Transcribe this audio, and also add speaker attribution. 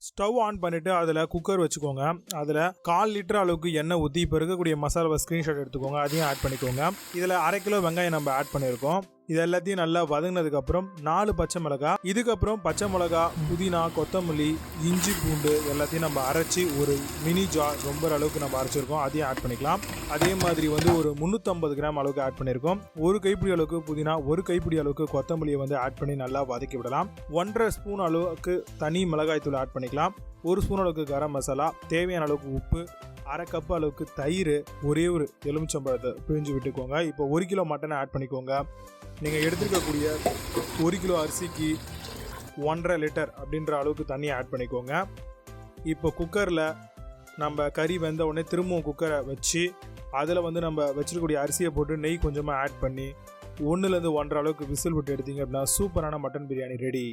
Speaker 1: Stove on பண்ணிவிட்டு அதில் cooker வச்சுக்கோங்க. அதில் 1/4 லிட்டர் அளவுக்கு எண்ணெய் ஊற்றி இப்போ இருக்கக்கூடிய மசாலாவை ஸ்க்ரீன்ஷாட் எடுத்துக்கோங்க. அதையும் ஆட் பண்ணிக்கோங்க. இதில் 1/2 கிலோ வெங்காயம் நம்ம ஆட் பண்ணியிருக்கோம். இது எல்லாத்தையும் நல்லா வதங்கினதுக்கப்புறம் 4 பச்சை மிளகாய், இதுக்கப்புறம் பச்சை மிளகா, புதினா, கொத்தமல்லி, இஞ்சி, பூண்டு எல்லாத்தையும் நம்ம அரைச்சி ஒரு மினி ஜார் ரொம்ப அளவுக்கு நம்ம அரைச்சிருக்கோம். அதையும் ஆட் பண்ணிக்கலாம். அதே மாதிரி ஒரு 350 கிராம் அளவுக்கு ஆட் பண்ணியிருக்கோம். 1 கைப்பிடி அளவுக்கு புதினா, 1 கைப்பிடி அளவுக்கு கொத்தமல்லியை ஆட் பண்ணி நல்லா வதக்கி விடலாம். 1.5 ஸ்பூன் அளவுக்கு தனி மிளகாய் தூள் ஆட் பண்ணிக்கலாம். 1 ஸ்பூன் அளவுக்கு கரம் மசாலா, தேவையான அளவுக்கு உப்பு, 1/2 கப் அளவுக்கு தயிர், ஒரே ஒரு எலுமிச்சம்பழத்தை பிழிஞ்சு விட்டுக்கோங்க. இப்போ 1 கிலோ மட்டனை ஆட் பண்ணிக்கோங்க. நீங்கள் எடுத்துருக்கக்கூடிய 1 கிலோ அரிசிக்கு 1.5 லிட்டர் அப்படின்ற அளவுக்கு தண்ணி ஆட் பண்ணிக்கோங்க. இப்போ குக்கரில் நம்ம கறி வெந்த உடனே திரும்பவும் குக்கரை வச்சு அதில் நம்ம வச்சிருக்கக்கூடிய அரிசியை போட்டு நெய் கொஞ்சமாக ஆட் பண்ணி 1லேருந்து 1.5 அளவுக்கு விசில் விட்டு எடுத்தீங்க அப்படின்னா சூப்பரான மட்டன் பிரியாணி ரெடி.